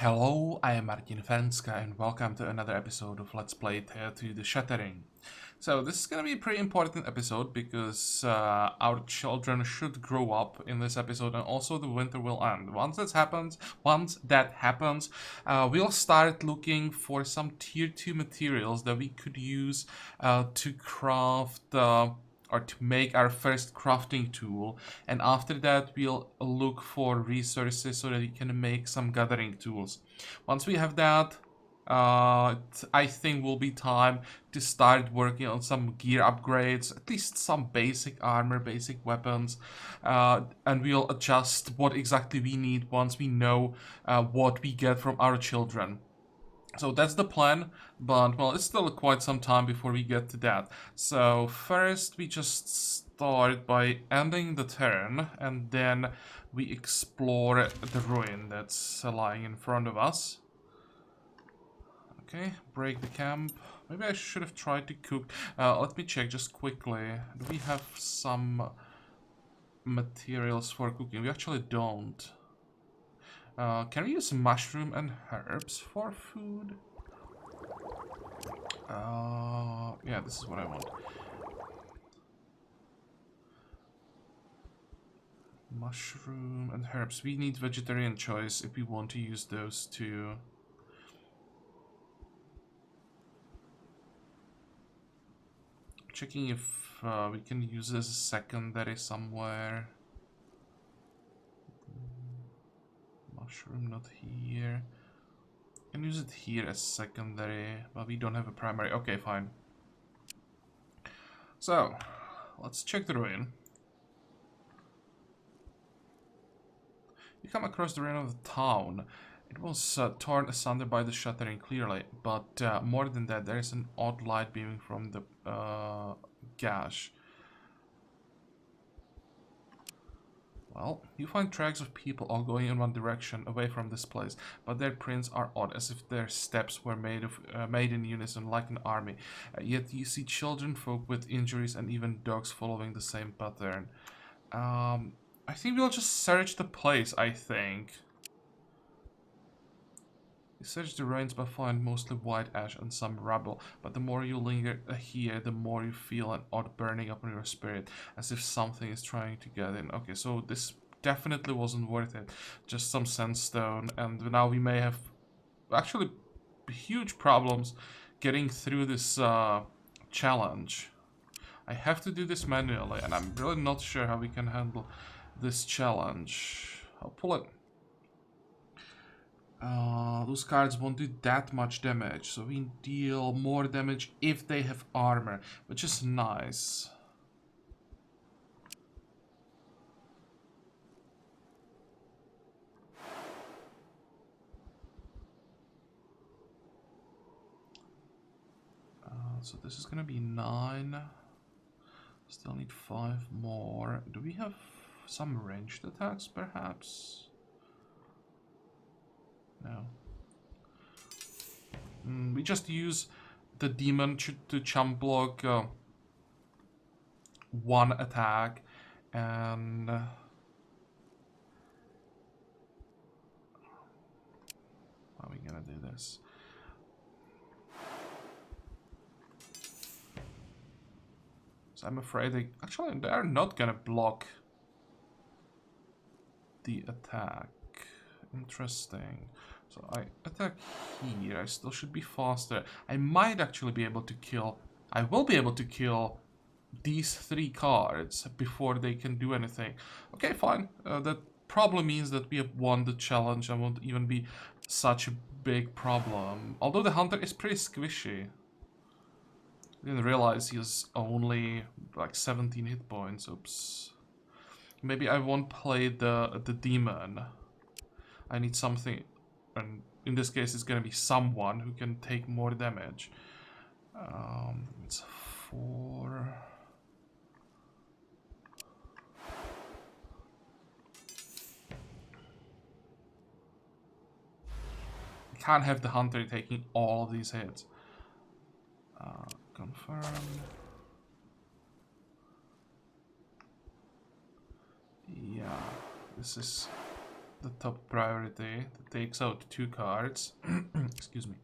Hello, I am Martin Fencka and welcome to another episode of Let's Play Thea to the Shattering. So this is going to be a pretty important episode because our children should grow up in this episode and also the winter will end. Once that happens, we'll start looking for some tier 2 materials that we could use to craft or to make our first crafting tool, and after that we'll look for resources so that we can make some gathering tools. Once we have that, I think will be time to start working on some gear upgrades, at least some basic armor, basic weapons, and we'll adjust what exactly we need once we know what we get from our children. So that's the plan, but well, it's still quite some time before we get to that. So first we just start by ending the turn, and then we explore the ruin that's lying in front of us. Okay, break the camp. Maybe I should have tried to cook. Let me check just quickly. Do we have some materials for cooking? We actually don't. Can we use mushroom and herbs for food? Yeah, this is what I want. Mushroom and herbs. We need vegetarian choice if we want to use those two. Checking if we can use this as a secondary somewhere. Mushroom not here. Can use it here as secondary, but we don't have a primary. Okay, fine. So, let's check the ruin. You come across the ruin of the town. It was torn asunder by the shattering, clearly, but more than that, there is an odd light beaming from the gash. Well, you find tracks of people all going in one direction, away from this place, but their prints are odd, as if their steps were made in unison, like an army. Yet you see children, folk with injuries, and even dogs following the same pattern. I think we'll just search the place, I think. You search the ruins but find mostly white ash and some rubble, but the more you linger here, the more you feel an odd burning up in your spirit, as if something is trying to get in. Okay, so this definitely wasn't worth it. Just some sandstone, and now we may have actually huge problems getting through this challenge. I have to do this manually, and I'm really not sure how we can handle this challenge. I'll pull it. Those cards won't do that much damage, so we deal more damage if they have armor, which is nice. So this is gonna be 9. Still need 5 more. Do we have some ranged attacks, perhaps? No. We just use the demon to chump block one attack, and how are we gonna do this? So I'm afraid they're not gonna block the attack. Interesting. So I attack here. I still should be faster. I might actually be able to kill... I will be able to kill these 3 cards before they can do anything. Okay, fine. That probably means that we have won the challenge and won't even be such a big problem. Although the hunter is pretty squishy. I didn't realize he has only like 17 hit points. Oops. Maybe I won't play the demon. I need something, and in this case it's gonna be someone who can take more damage. It's 4. I can't have the hunter taking all of these hits. Confirm. Yeah, this is the top priority. That takes out 2 cards. Excuse me.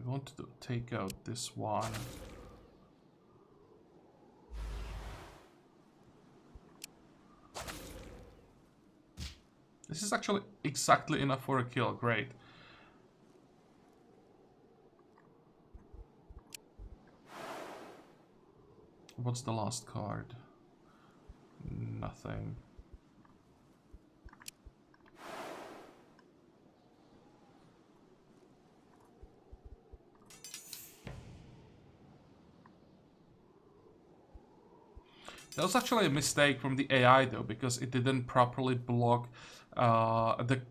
We want to take out this one. This is actually exactly enough for a kill. Great. What's the last card? Nothing. That was actually a mistake from the AI though, because it didn't properly block the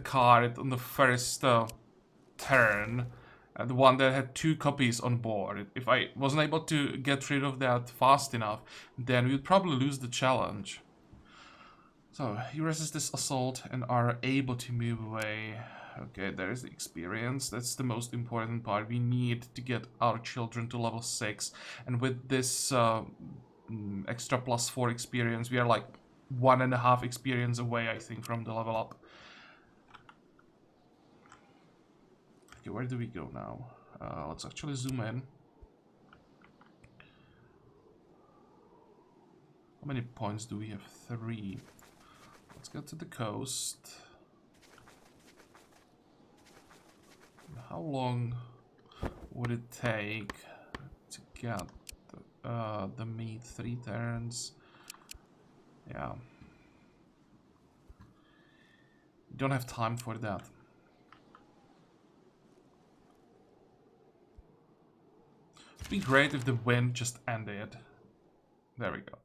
card on the first turn. The one that had 2 copies on board. If I wasn't able to get rid of that fast enough, then we'd probably lose the challenge. So, you resist this assault and are able to move away. Okay, there's the experience. That's the most important part. We need to get our children to level 6. And with this extra +4 experience, we are like 1.5 experience away, I think, from the level up. Okay, where do we go now? Let's actually zoom in. How many points do we have? 3. Let's get to the coast. How long would it take to get the meat? 3 turns. Yeah. We don't have time for that. It'd be great if the wind just ended. There we go.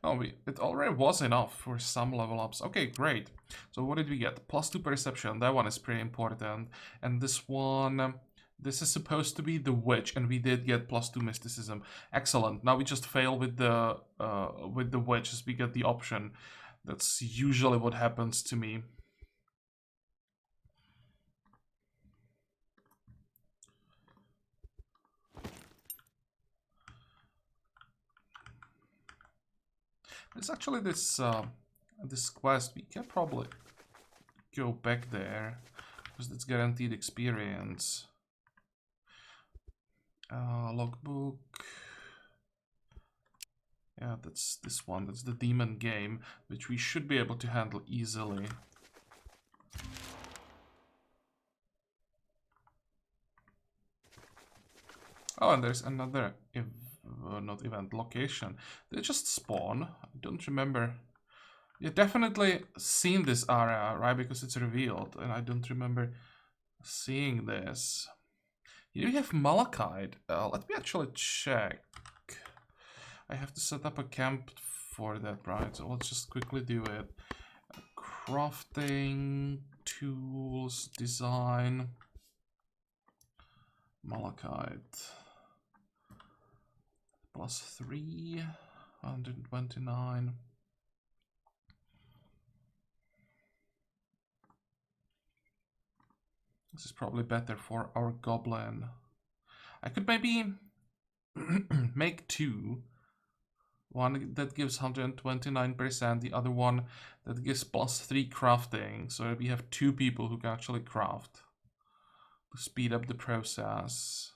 Oh, it already was enough for some level ups. Okay, great. So what did we get? +2 perception. That one is pretty important. And this one, this is supposed to be the witch, and we did get +2 mysticism. Excellent. Now we just fail with the witch as we get the option. That's usually what happens to me. There's actually this this quest. We can probably go back there because it's guaranteed experience. Logbook. Yeah, that's this one. That's the demon game, which we should be able to handle easily. Oh, and there's another not event, location. They just spawn. I don't remember. You've definitely seen this area, right? Because it's revealed, and I don't remember seeing this. Here we have malachite. Let me actually check. I have to set up a camp for that, right? So let's just quickly do it. Crafting, tools, design, malachite. +3, 129. This is probably better for our goblin. I could maybe make 2. One that gives 129%, the other one that gives +3 crafting. So we have 2 people who can actually craft to speed up the process.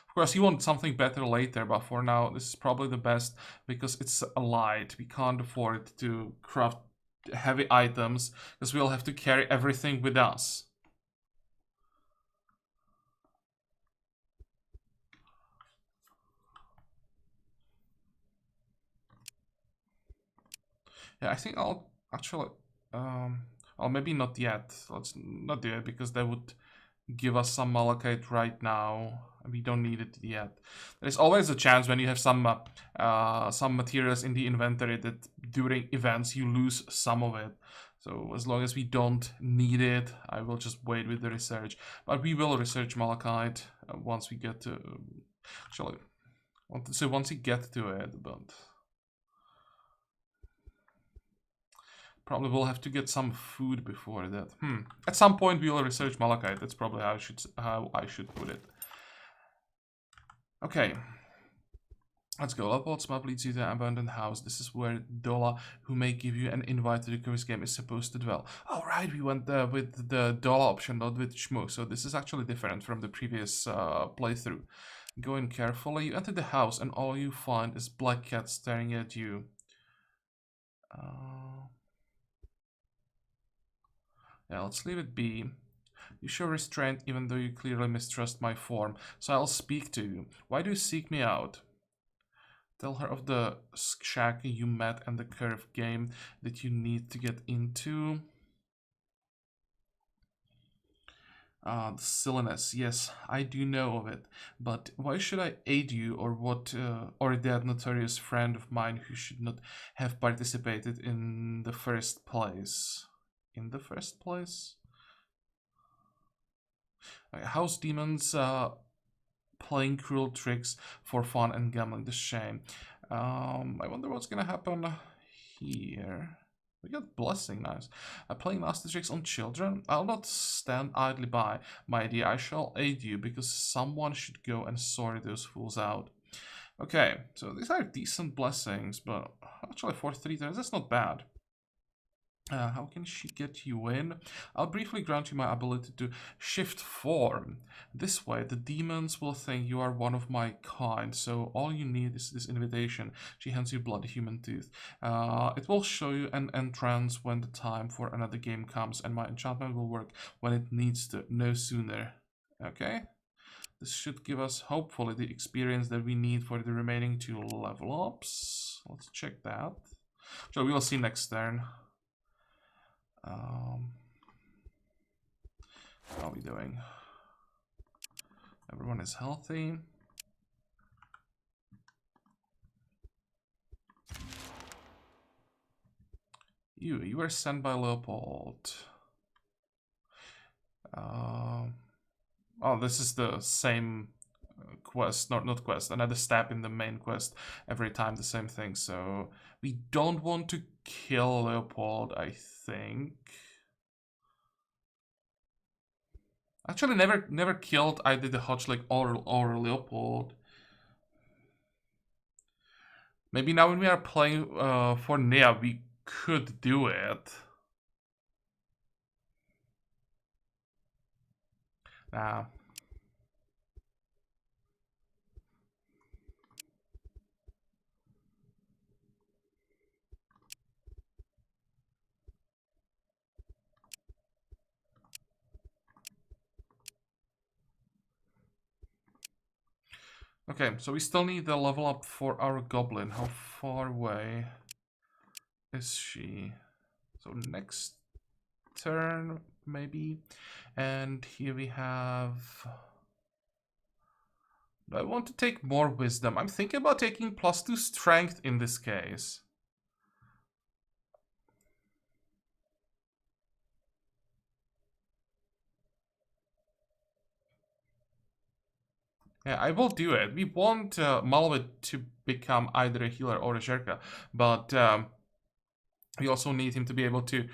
Of course, you want something better later, but for now, this is probably the best because it's a light. We can't afford to craft heavy items because we'll have to carry everything with us. Yeah, I think I'll actually, well, maybe not yet. Let's not do it because that would give us some malachite right now. We don't need it yet. There's always a chance when you have some materials in the inventory that during events you lose some of it. So as long as we don't need it, I will just wait with the research. But we will research malachite once we get to... Actually, I want to say once we get to it, but... Probably we'll have to get some food before that. At some point we will research malachite. That's probably how I should put it. Okay. Let's go. Leopold's map leads you to an abandoned house. This is where Dola, who may give you an invite to the quiz game, is supposed to dwell. Oh, right, we went with the Dola option, not with Shmo. So this is actually different from the previous playthrough. Go in carefully. You enter the house, and all you find is black cat staring at you. Yeah, let's leave it be. You show restraint even though you clearly mistrust my form, so I'll speak to you. Why do you seek me out? Tell her of the shack you met and the curve game that you need to get into. The silliness, yes, I do know of it, but why should I aid you or what, or that notorious friend of mine who should not have participated in the first place? In the first place? House demons playing cruel tricks for fun and gambling, the shame. I wonder what's gonna happen here. We got blessing, nice. Playing nasty tricks on children? I'll not stand idly by, my dear. I shall aid you, because someone should go and sort those fools out. Okay, so these are decent blessings, but actually for 3 turns, that's not bad. How can she get you in? I'll briefly grant you my ability to shift form. This way, the demons will think you are one of my kind, so all you need is this invitation. She hands you bloody human tooth. It will show you an entrance when the time for another game comes, and my enchantment will work when it needs to, no sooner. Okay? This should give us, hopefully, the experience that we need for the remaining 2 level ups. Let's check that. So we will see next turn. How are we doing? Everyone is healthy. You were sent by Leopold. Oh, this is the same quest, not quest, another step in the main quest. Every time the same thing, so we don't want to kill Leopold, I think. Actually, never killed either the Hotchlick or Leopold. Maybe now when we are playing for Nyia, we could do it. Nah. Okay, so we still need the level up for our goblin. How far away is she? So next turn, maybe. And here we have... Do I want to take more wisdom? I'm thinking about taking +2 strength in this case. Yeah, I will do it. We want Malevolent to become either a healer or a Sherka, but we also need him to be able to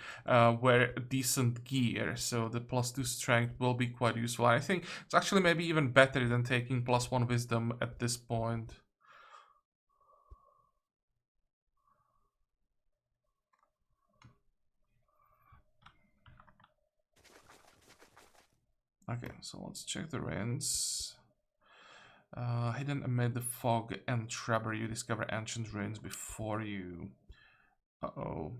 wear decent gear, so the +2 strength will be quite useful. I think it's actually maybe even better than taking +1 wisdom at this point. Okay, so let's check the ruins. Hidden amid the fog and shrubbery, you discover ancient ruins before you. Uh-oh.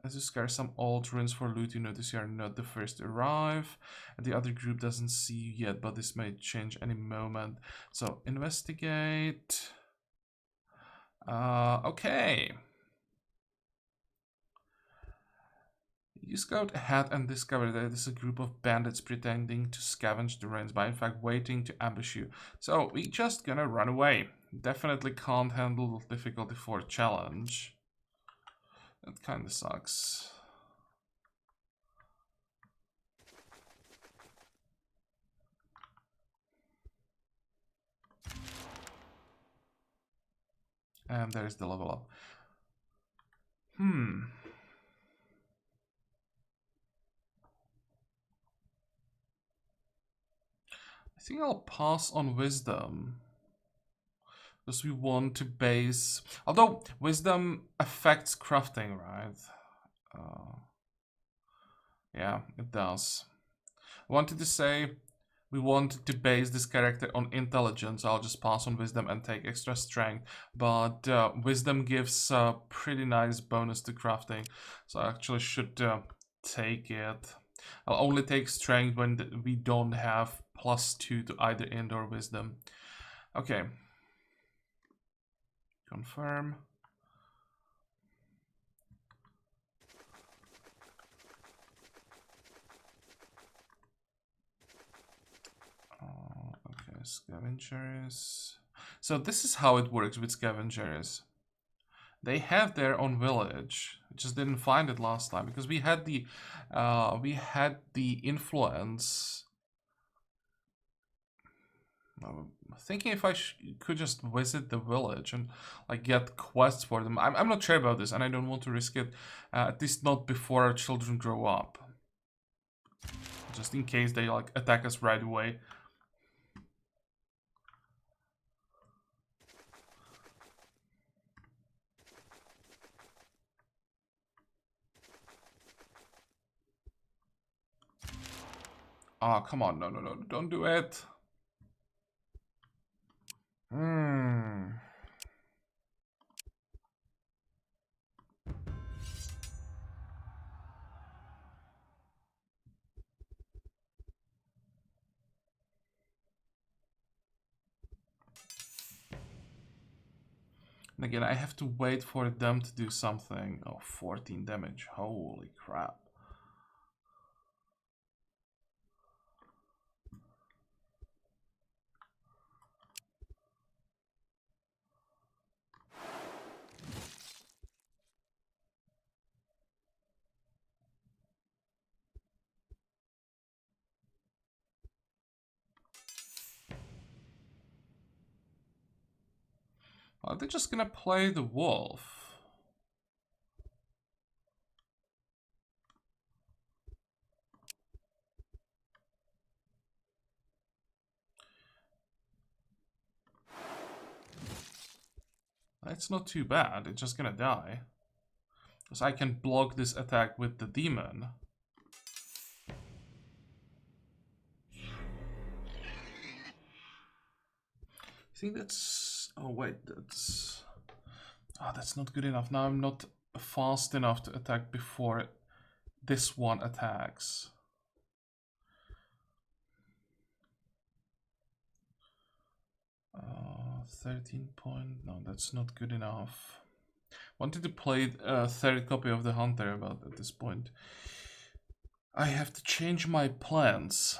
As you scour some old ruins for loot, you notice you are not the first to arrive. And the other group doesn't see you yet, but this may change any moment. So, investigate. Okay. You scout ahead and discover that it is a group of bandits pretending to scavenge the ruins, but in fact waiting to ambush you. So, we just gonna run away. Definitely can't handle the difficulty for a challenge. That kind of sucks. And there's the level up. I think I'll pass on wisdom. Because we want to base... Although wisdom affects crafting, right? Yeah, it does. I wanted to say we wanted to base this character on intelligence. I'll just pass on wisdom and take extra strength. But wisdom gives a pretty nice bonus to crafting. So I actually should take it. I'll only take strength when we don't have +2 to either int or wisdom. Okay. Confirm. Okay, scavengers. So this is how it works with scavengers. They have their own village. I just didn't find it last time because we had the influence. I'm thinking if I could just visit the village and like get quests for them. I'm not sure about this, and I don't want to risk it. At least not before our children grow up. Just in case they like attack us right away. Oh, come on. No, don't do it. And again, I have to wait for them to do something. Oh, 14 damage. Holy crap. Are they just gonna play the wolf? It's not too bad, it's just gonna die. Because I can block this attack with the demon. I think that's... Oh wait, that's... Oh, that's not good enough. Now I'm not fast enough to attack before this one attacks. 13 point... No, that's not good enough. Wanted to play a third copy of the Hunter, but at this point I have to change my plans.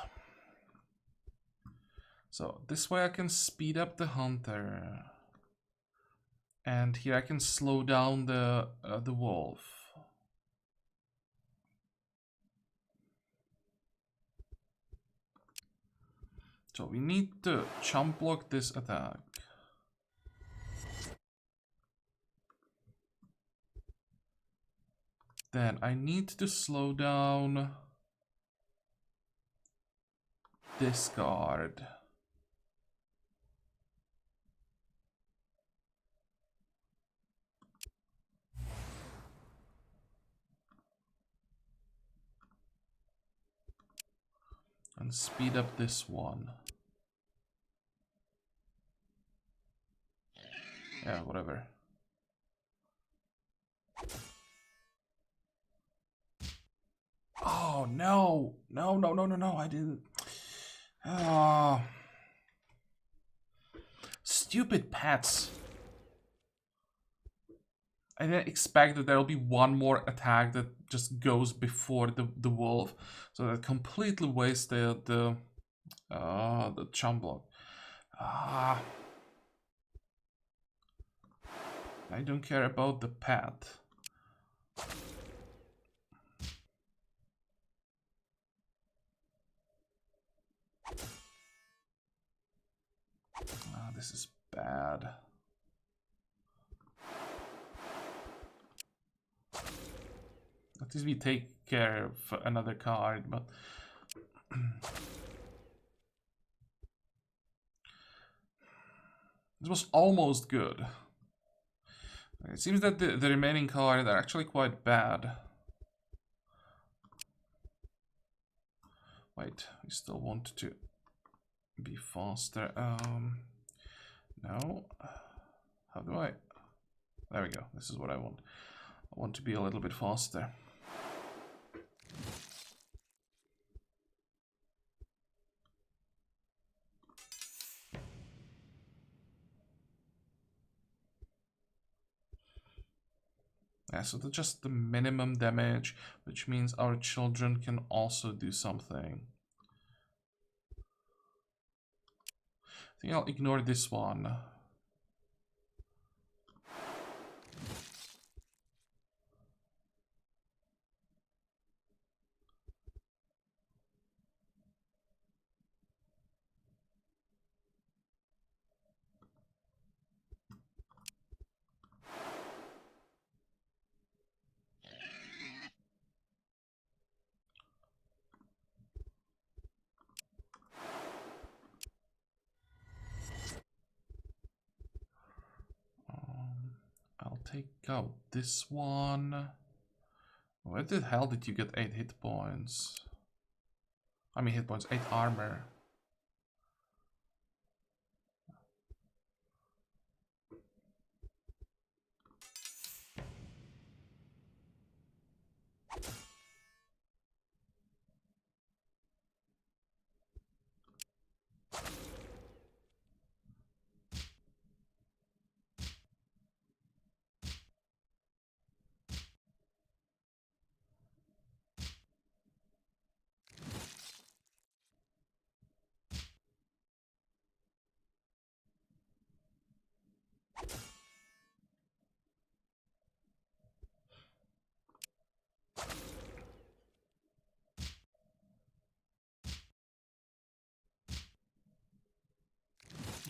So this way I can speed up the Hunter, and here I can slow down the wolf. So we need to jump block this attack. Then I need to slow down this guard. And speed up this one. Yeah, whatever. Oh, no. No, I didn't. Oh. Stupid pets. I didn't expect that there'll be one more attack that just goes before the wolf. So that completely wasted the chum block. I don't care about the pet. this is bad. At least we take care of another card, but this was almost good. It seems that the remaining cards are actually quite bad. Wait, we still want to be faster. No. How do I? There we go. This is what I want. I want to be a little bit faster. Yeah, so that's just the minimum damage, which means our children can also do something. I think I'll ignore this one. I'll take out this one. Where the hell did you get 8 hit points? I mean hit points, 8 armor.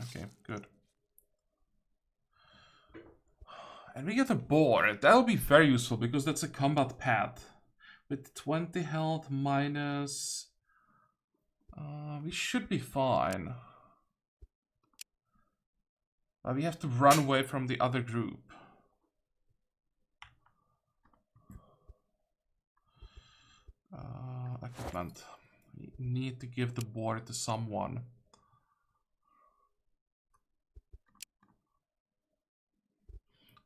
Okay, good. And we get a board. That'll be very useful because that's a combat pad. With 20 health minus... we should be fine. But we have to run away from the other group. Equipment. We need to give the board to someone.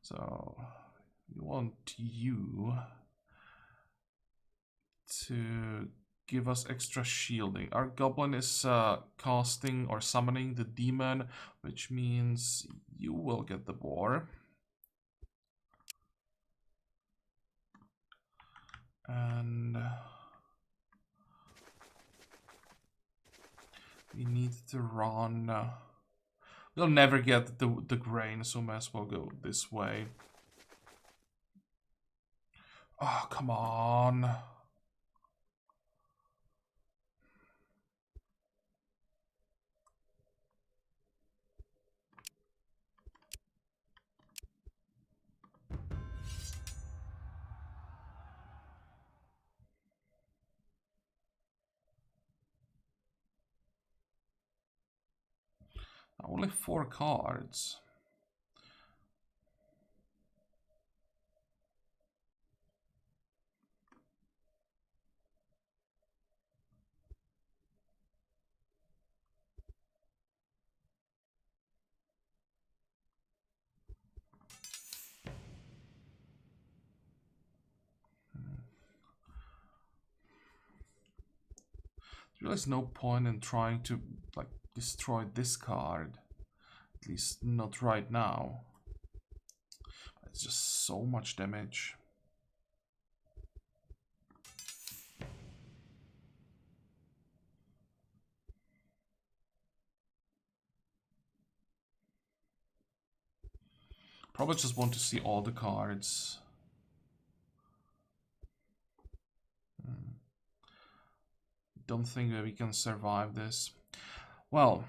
So, we want you to give us extra shielding. Our goblin is casting or summoning the demon, which means you will get the boar. And we need to run. We'll never get the grain, so might as well go this way. Oh, come on. Only 4 cards. There's no point in trying to like destroy this card. At least not right now. It's just so much damage. Probably just want to see all the cards. Don't think that we can survive this. Well,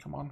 Come on.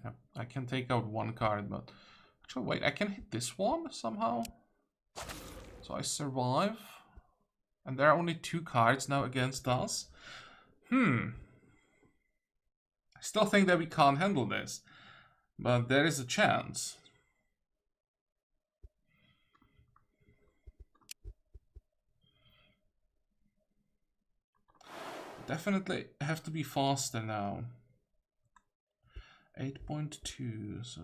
Yeah, I can take out one card, but actually, wait, I can hit this one somehow. So I survive. And there are only 2 cards now against us. I still think that we can't handle this. But there is a chance. Definitely have to be faster now. 8.2, so...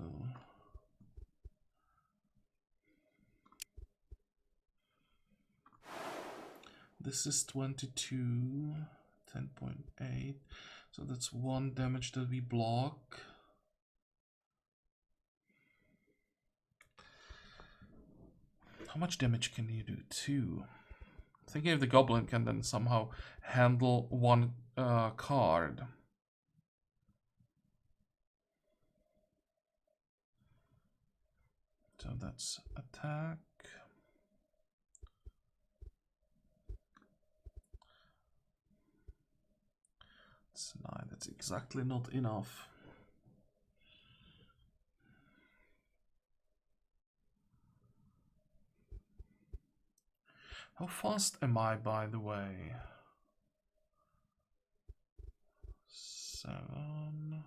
This is 22, 10.8. So that's 1 damage that we block. How much damage can you do? 2. Thinking if the goblin can then somehow handle 1 card. So that's attack. It's 9. That's exactly not enough. How fast am I, by the way? 7.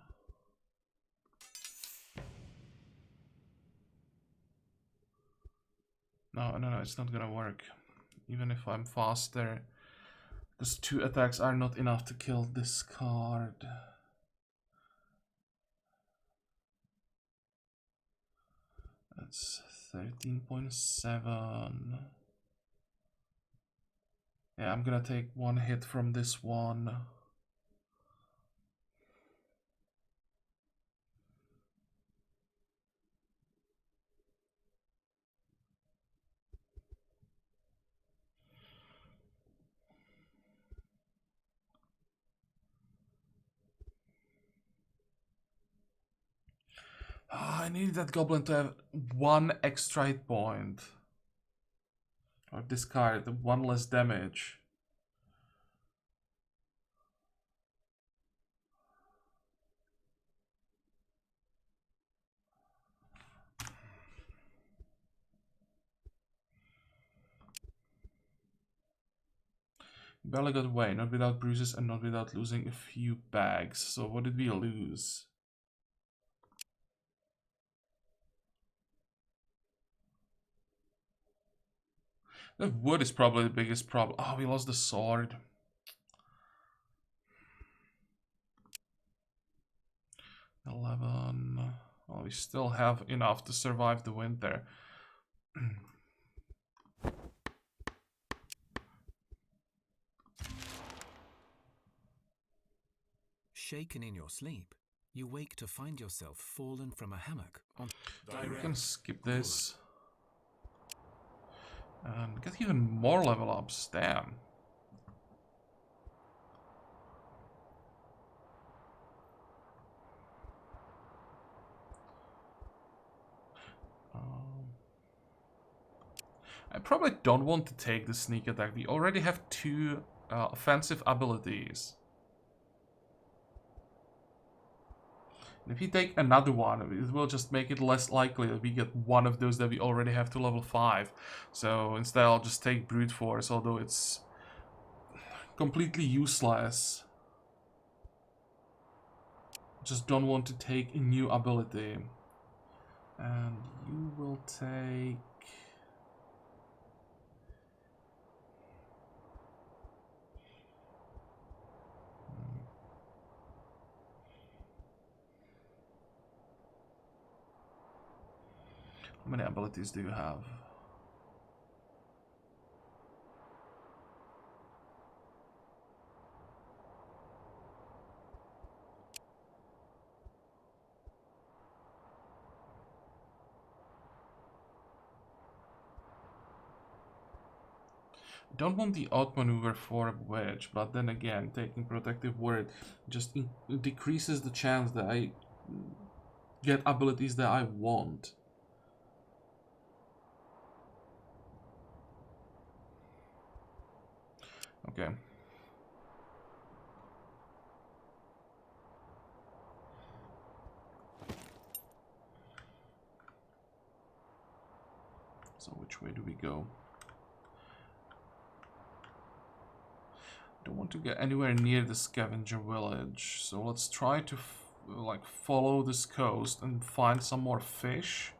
No, it's not gonna work. Even if I'm faster, those 2 attacks are not enough to kill this card. That's 13.7. Yeah, I'm gonna take 1 hit from this one. I need that goblin to have 1 extra hit point. Or discard 1 less damage. Barely got away, not without bruises and not without losing a few bags. So what did we lose? The wood is probably the biggest problem. Oh, we lost the sword. 11. Well, we still have enough to survive the winter. Shaken in your sleep, you wake to find yourself fallen from a hammock on... We can skip this. And get even more level ups. Damn. I probably don't want to take the sneak attack. We already have 2 offensive abilities. And if you take another one, it will just make it less likely that we get one of those that we already have to level 5. So instead I'll just take Brute Force, although it's completely useless. Just don't want to take a new ability. And you will take... How many abilities do you have? Don't want the outmaneuver for a wedge, but then again, taking protective word just decreases the chance that I get abilities that I want. Okay. So which way do we go? Don't want to get anywhere near the scavenger village, so let's try to like follow this coast and find some more fish.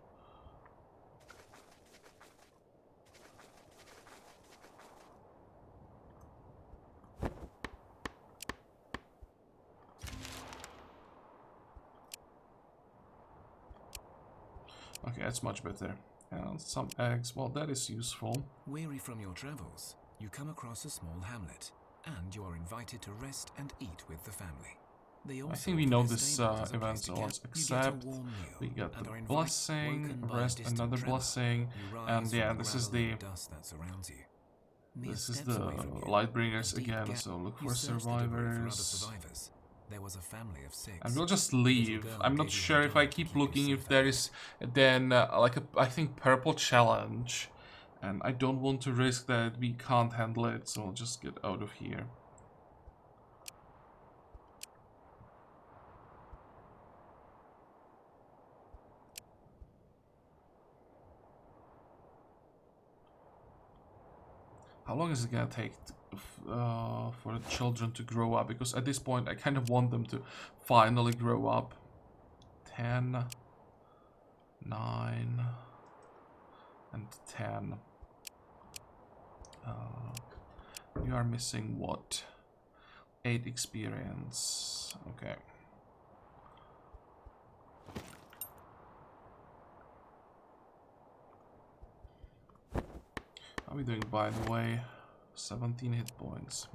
Okay, that's much better. And some eggs, well, that is useful. Weary from your travels, you come across a small hamlet, and you are invited to rest and eat with the family. I think we know this event, so let's accept. We got the blessing, rest, another blessing, and yeah, this is the Lightbringers again, so look for survivors. There was a family of 6. And we'll just leave. I'm not sure if I keep looking if there is then like a, I think, purple challenge. And I don't want to risk that we can't handle it, so I'll just get out of here. How long is it gonna take for the children to grow up? Because at this point I kind of want them to finally grow up. 10, 9, and 10. You are missing what? 8 experience. Okay. How are we doing, by the way? 17 hit points.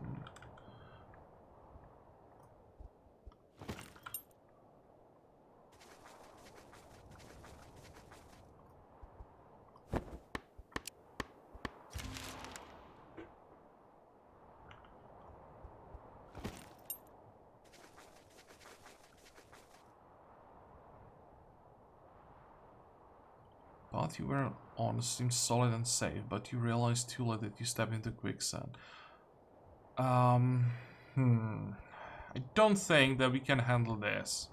Path you were on seems solid and safe, but you realize too late that you step into quicksand. I don't think that we can handle this.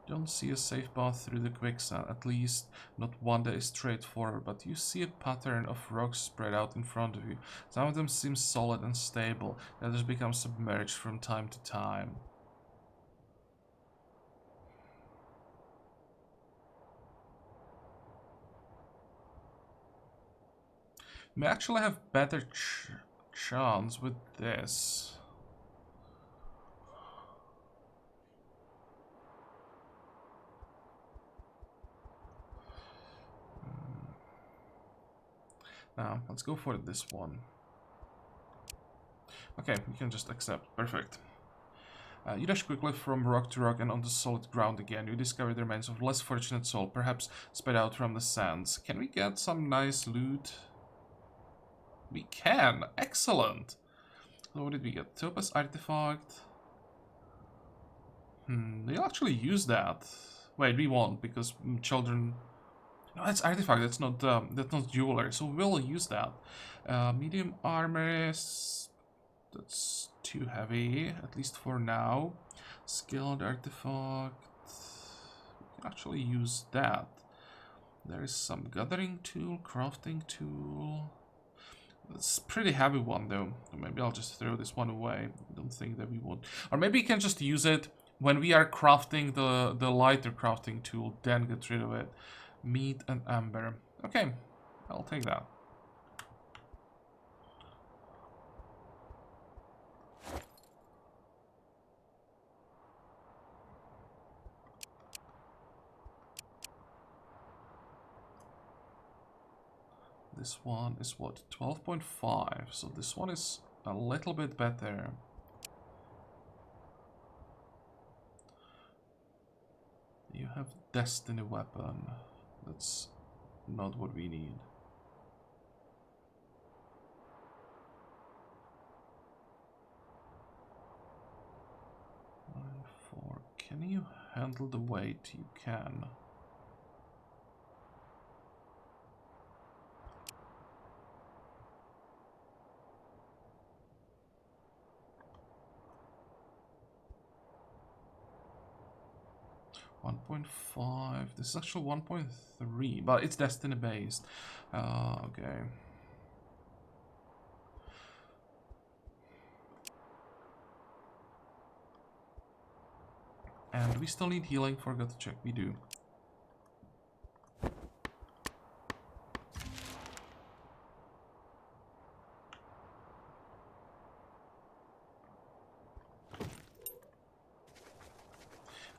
Don't see a safe path through the quicksand, at least not one that is straightforward, but you see a pattern of rocks spread out in front of you. Some of them seem solid and stable, others become submerged from time to time. You may actually have better chance with this. Now, let's go for this one. Okay, we can just accept. Perfect. You dash quickly from rock to rock and onto solid ground again. You discover the remains of less fortunate soul, perhaps spread out from the sands. Can we get some nice loot? We can! Excellent! So what did we get? Topaz artifact. They'll actually use that. Wait, we won't, because children... No, that's artifact, that's not jewelry, so we'll use that. Medium armor is... That's too heavy, at least for now. Skilled artifact... We can actually use that. There is some gathering tool, crafting tool... That's a pretty heavy one though. Maybe I'll just throw this one away. I don't think that we would. Or maybe we can just use it when we are crafting the lighter crafting tool, then get rid of it. Meat and amber. Okay, I'll take that. This one is what? 12.5. So this one is a little bit better. You have Destiny weapon. That's not what we need. Can you handle the weight? You can. .5. This is actually 1.3, but it's Destiny based. Okay. And we still need healing. Forgot to check. We do.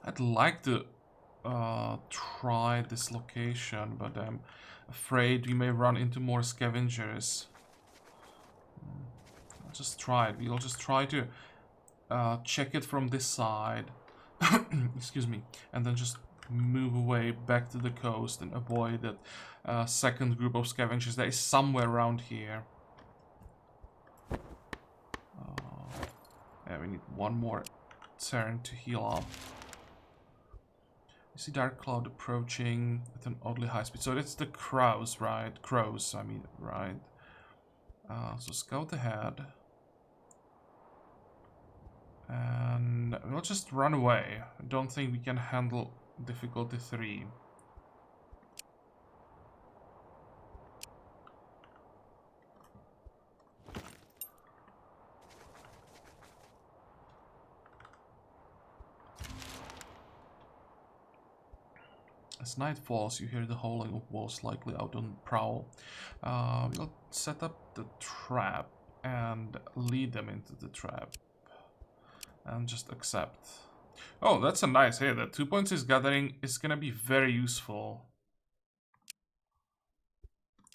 I'd like to try this location, but I'm afraid we may run into more scavengers. I'll just try it. We'll just try to check it from this side. Excuse me. And then just move away back to the coast and avoid that second group of scavengers that is somewhere around here. Yeah, we need one more turn to heal up. You see Dark Cloud approaching at an oddly high speed. So it's the crows, right? Crows, I mean, right? So scout ahead. And we'll just run away. I don't think we can handle difficulty 3. As night falls, you hear the howling of wolves likely out on prowl. We'll set up the trap and lead them into the trap. And just accept. Oh, that's a nice hit. That 2.6 gathering is gonna be very useful.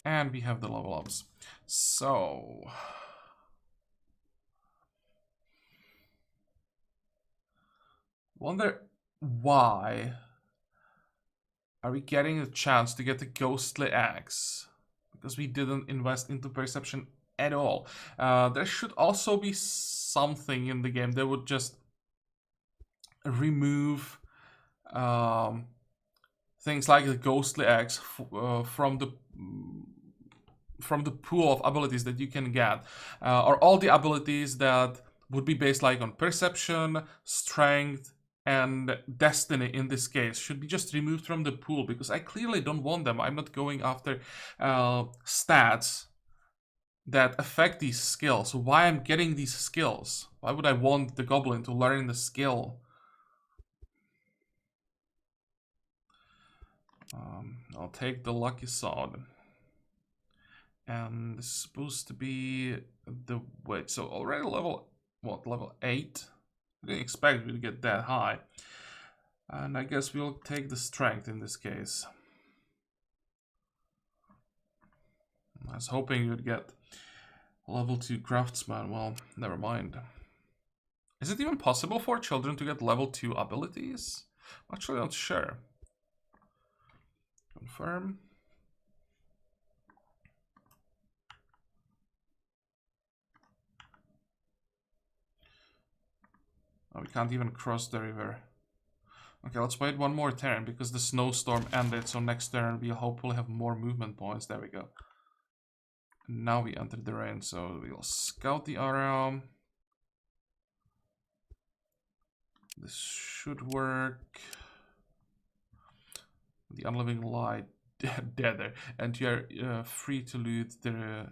And we have the level ups. So... wonder why are we getting a chance to get the ghostly axe? Because we didn't invest into perception at all. There should also be something in the game that would just remove things like the ghostly axe from the pool of abilities that you can get, or all the abilities that would be based like on perception, strength, and destiny in this case should be just removed from the pool, because I clearly don't want them. I'm not going after stats that affect these skills. So why I'm getting these skills? Why would I want the goblin to learn the skill? I'll take the lucky sword. And this is supposed to be the weight. So already level, what, level 8? I didn't expect we to get that high. And I guess we'll take the strength in this case. I was hoping you'd get level 2 craftsman. Well, never mind. Is it even possible for children to get level 2 abilities? I'm actually not sure. Confirm. Oh, we can't even cross the river. Okay, let's wait one more turn because the snowstorm ended, so next turn we'll hopefully have more movement points. There we go. And now we enter the rain, so we'll scout the area. This should work. The unliving light deader, and you're free to loot the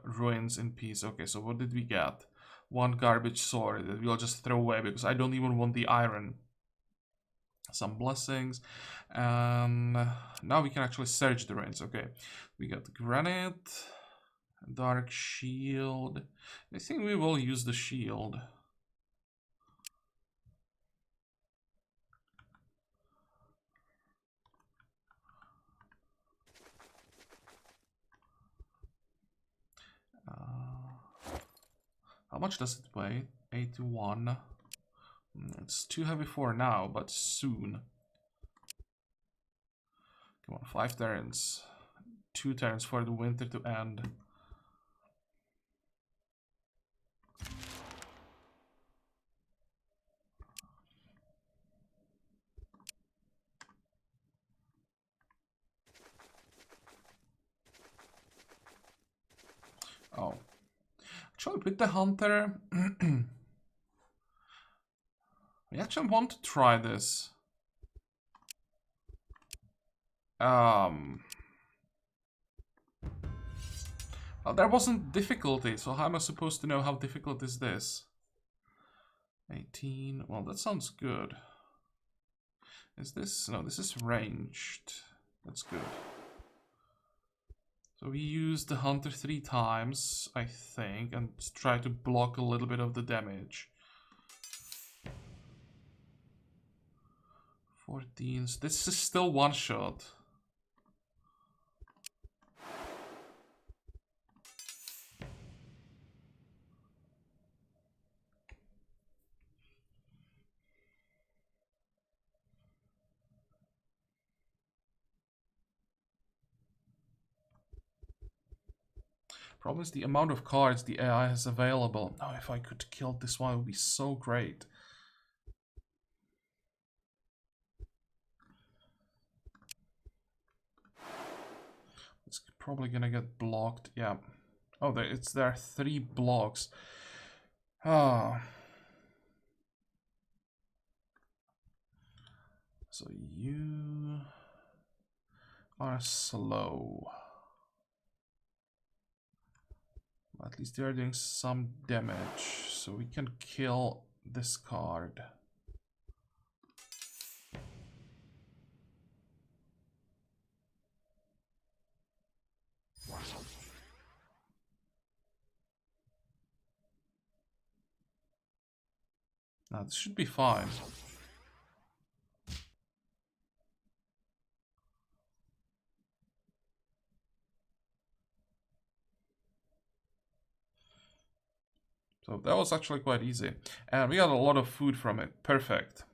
ruins in peace. Okay, so what did we get? One garbage sword that we'll just throw away because I don't even want the iron. Some blessings, and now we can actually search the ruins. Okay, we got granite, dark shield. I think we will use the shield. How much does it weigh? 81. It's too heavy for now, but soon. Come on, 5 turns. 2 turns for the winter to end. Oh. Actually, with the hunter, we actually want to try this. Well, there wasn't difficulty, so how am I supposed to know how difficult is this? 18. Well, that sounds good. Is this? No, this is ranged. That's good. So we use the hunter 3 times, I think, and try to block a little bit of the damage. 14. This is still one shot. Problem is the amount of cards the AI has available. Oh, if I could kill this one, it would be so great. It's probably gonna get blocked. Yeah. Oh, there are 3 blocks. Ah. So you are slow. At least they are doing some damage, so we can kill this card. Now this should be fine. So that was actually quite easy. And we got a lot of food from it. Perfect.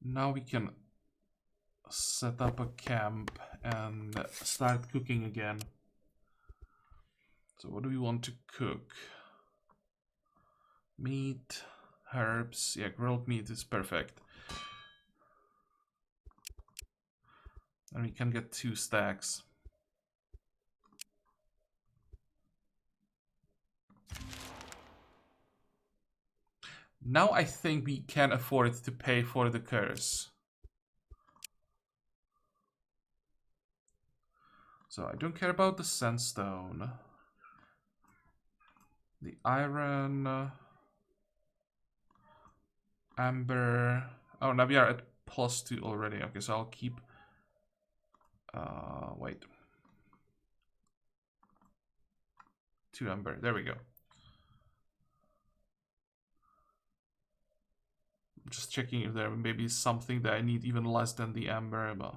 Now we can set up a camp and start cooking again. So what do we want to cook? Meat, herbs. Yeah, grilled meat is perfect. And we can get 2 stacks. Now I think we can afford to pay for the curse. So I don't care about the sandstone. The iron, amber. Oh, now we are at +2 already. Okay, so I'll keep. Wait. 2 amber. There we go. I'm just checking if there may be something that I need even less than the amber. But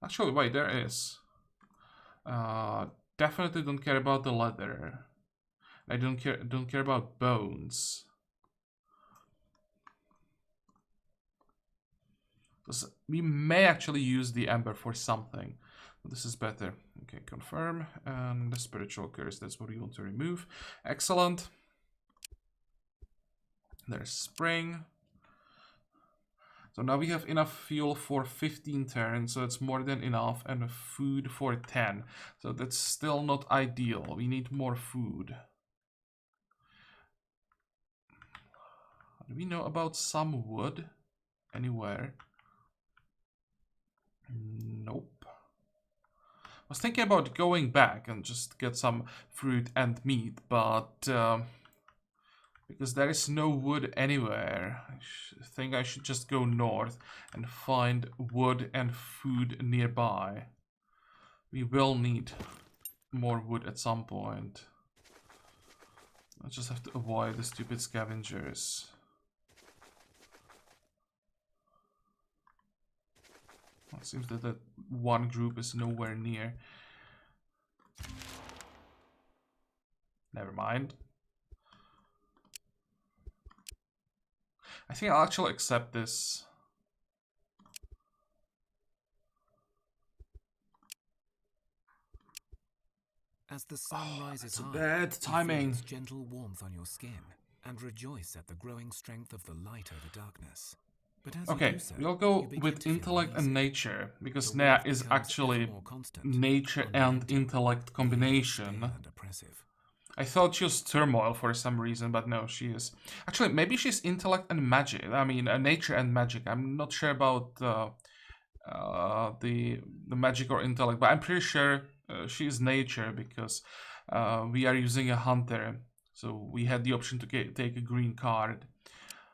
actually, wait, there is. Definitely don't care about the leather. I don't care about bones. We may actually use the amber for something. This is better. Okay, confirm. And the spiritual curse, that's what we want to remove. Excellent. There's spring. So now we have enough fuel for 15 turns, so it's more than enough, and food for 10. So that's still not ideal. We need more food. Do we know about some wood anywhere? Nope. I was thinking about going back and just get some fruit and meat, but because there is no wood anywhere, I think I should just go north and find wood and food nearby. We will need more wood at some point. I just have to avoid the stupid scavengers. It seems that that one group is nowhere near. Never mind. I think I'll actually accept this. As the sun rises high, bad timing. you feel its gentle warmth on your skin and rejoice at the growing strength of the light over darkness. But as you do so, we'll go you begin with to feel intellect and uneasy. nature, because The Nyia warmth is becomes actually ever more constant, nature and unrelenting, intellect combination. stale and oppressive. I thought she was turmoil for some reason, but no, she is. Actually, maybe she's intellect and magic. I mean, nature and magic. I'm not sure about the magic or intellect, but I'm pretty sure she is nature because we are using a hunter, so we had the option to take a green card.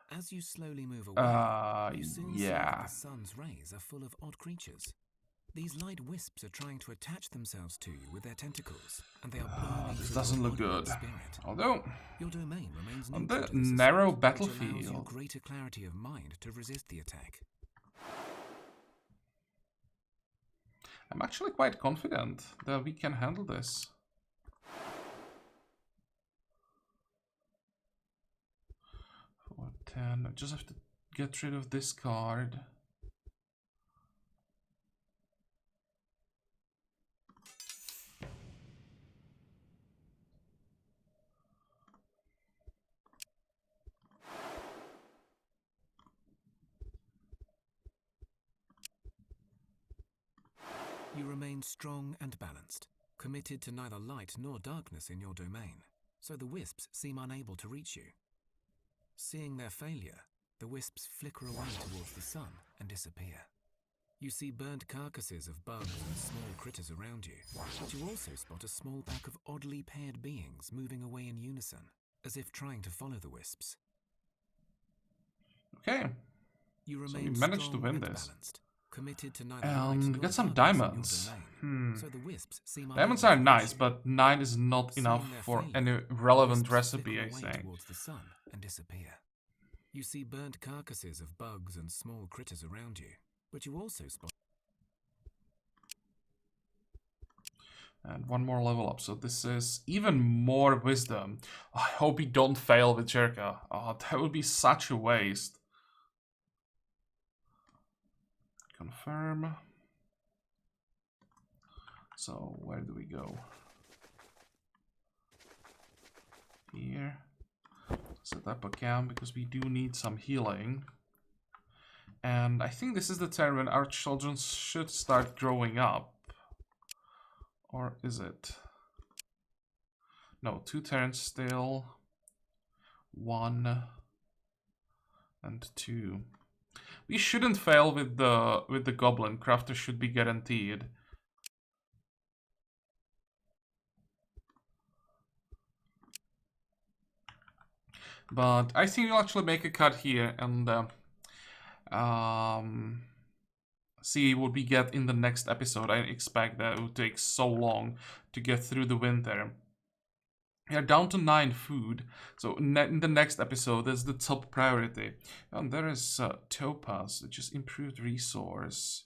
As you slowly move away, you soon see that Yeah. the sun's rays are full of odd creatures. These light wisps are trying to attach themselves to you with their tentacles, and they are burning This through doesn't your look body and good. spirit. Although, Your domain remains on neutral the to this narrow assault, which allows you battlefield, greater clarity of mind to resist the attack. I'm actually quite confident that we can handle this. For 10, I just have to get rid of this card. You remain strong and balanced, committed to neither light nor darkness in your domain, so the wisps seem unable to reach you. Seeing their failure, the wisps flicker away towards the sun and disappear. You see burnt carcasses of bugs and small critters around you, but you also spot a small pack of oddly paired beings moving away in unison, as if trying to follow the wisps. Okay. You So remain we managed to strong win and this. balanced, committed to neither light nor Get some darkness in your diamonds. domain, so the wisps seem Diamonds unable are to nice, reach you. but 9 is not Seeing enough their for failure, any the relevant wisps recipe, flicker I away think. towards the sun and disappear. You see burnt carcasses of bugs and small critters around you, but you also spot. And one more level up, so this is even more wisdom. I hope we don't fail with Jerka. Oh, that would be such a waste. Confirm. So, where do we go? Here. Set up a camp because we do need some healing. And I think this is the turn when our children should start growing up. Or is it? No, 2 turns still. 1 and 2. We shouldn't fail with the goblin. Crafter should be guaranteed. But I think we'll actually make a cut here and see what we get in the next episode. I expect that it will take so long to get through the winter. We are down to 9 food, so in the next episode, that's the top priority. And there is Topaz, which is improved resource.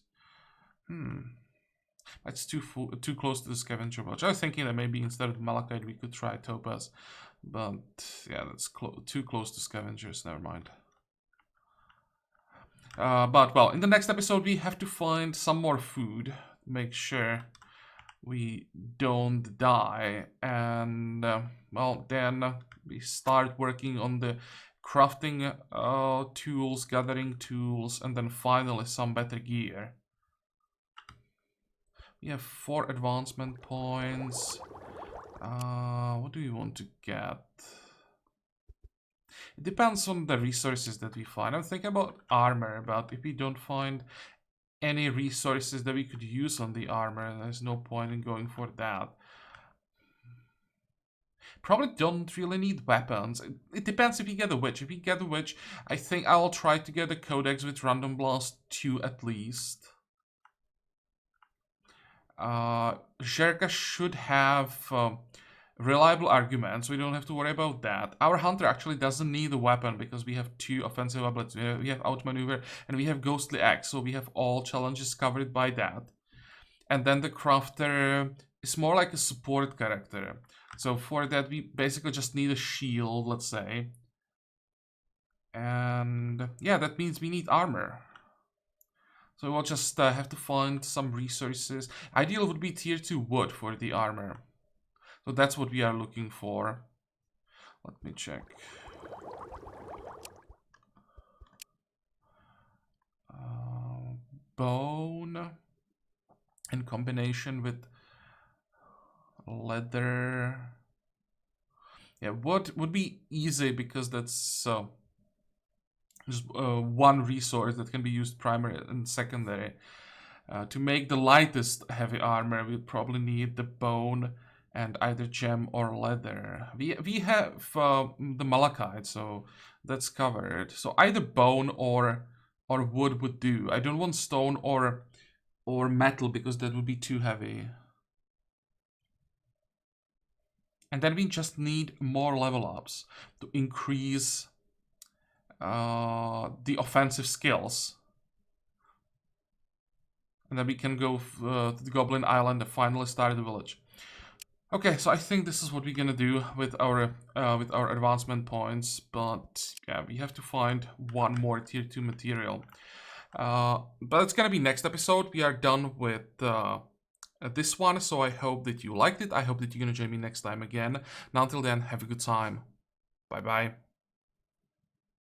That's too close to the scavenger watch. I was thinking that maybe instead of malachite we could try Topaz, but yeah, that's too close to scavengers. Never mind. But well, in the next episode we have to find some more food, make sure we don't die, and well, then we start working on the crafting tools, gathering tools, and then finally some better gear. We have 4 advancement points. What do we want to get? It depends on the resources that we find. I'm thinking about armor, but if we don't find any resources that we could use on the armor, there's no point in going for that. Probably don't really need weapons. It depends if you get a witch. If you get a witch, I think I'll try to get a codex with random blast 2 at least. Jerka should have reliable arguments. We don't have to worry about that. Our hunter actually doesn't need a weapon because we have 2 offensive abilities. We have outmaneuver and we have ghostly axe, so we have all challenges covered by that. And then the crafter is more like a support character. So for that, we basically just need a shield, let's say. And yeah, that means we need armor. So we'll just have to find some resources. Ideal would be tier 2 wood for the armor. So that's what we are looking for. Let me check. Bone in combination with leather. Yeah, wood would be easy because that's just one resource that can be used primary and secondary. To make the lightest heavy armor, we probably need the bone and either gem or leather. We have the malachite, so that's covered. So either bone or wood would do. I don't want stone or metal because that would be too heavy. And then we just need more level ups to increase the offensive skills. And then we can go to the Goblin Island and finally start the village. Okay, so I think this is what we're gonna do with our advancement points. But yeah, we have to find one more tier 2 material. But it's gonna be next episode. We are done with this one, so I hope that you liked it. I hope that you're gonna join me next time again. Now until then, have a good time. Bye bye.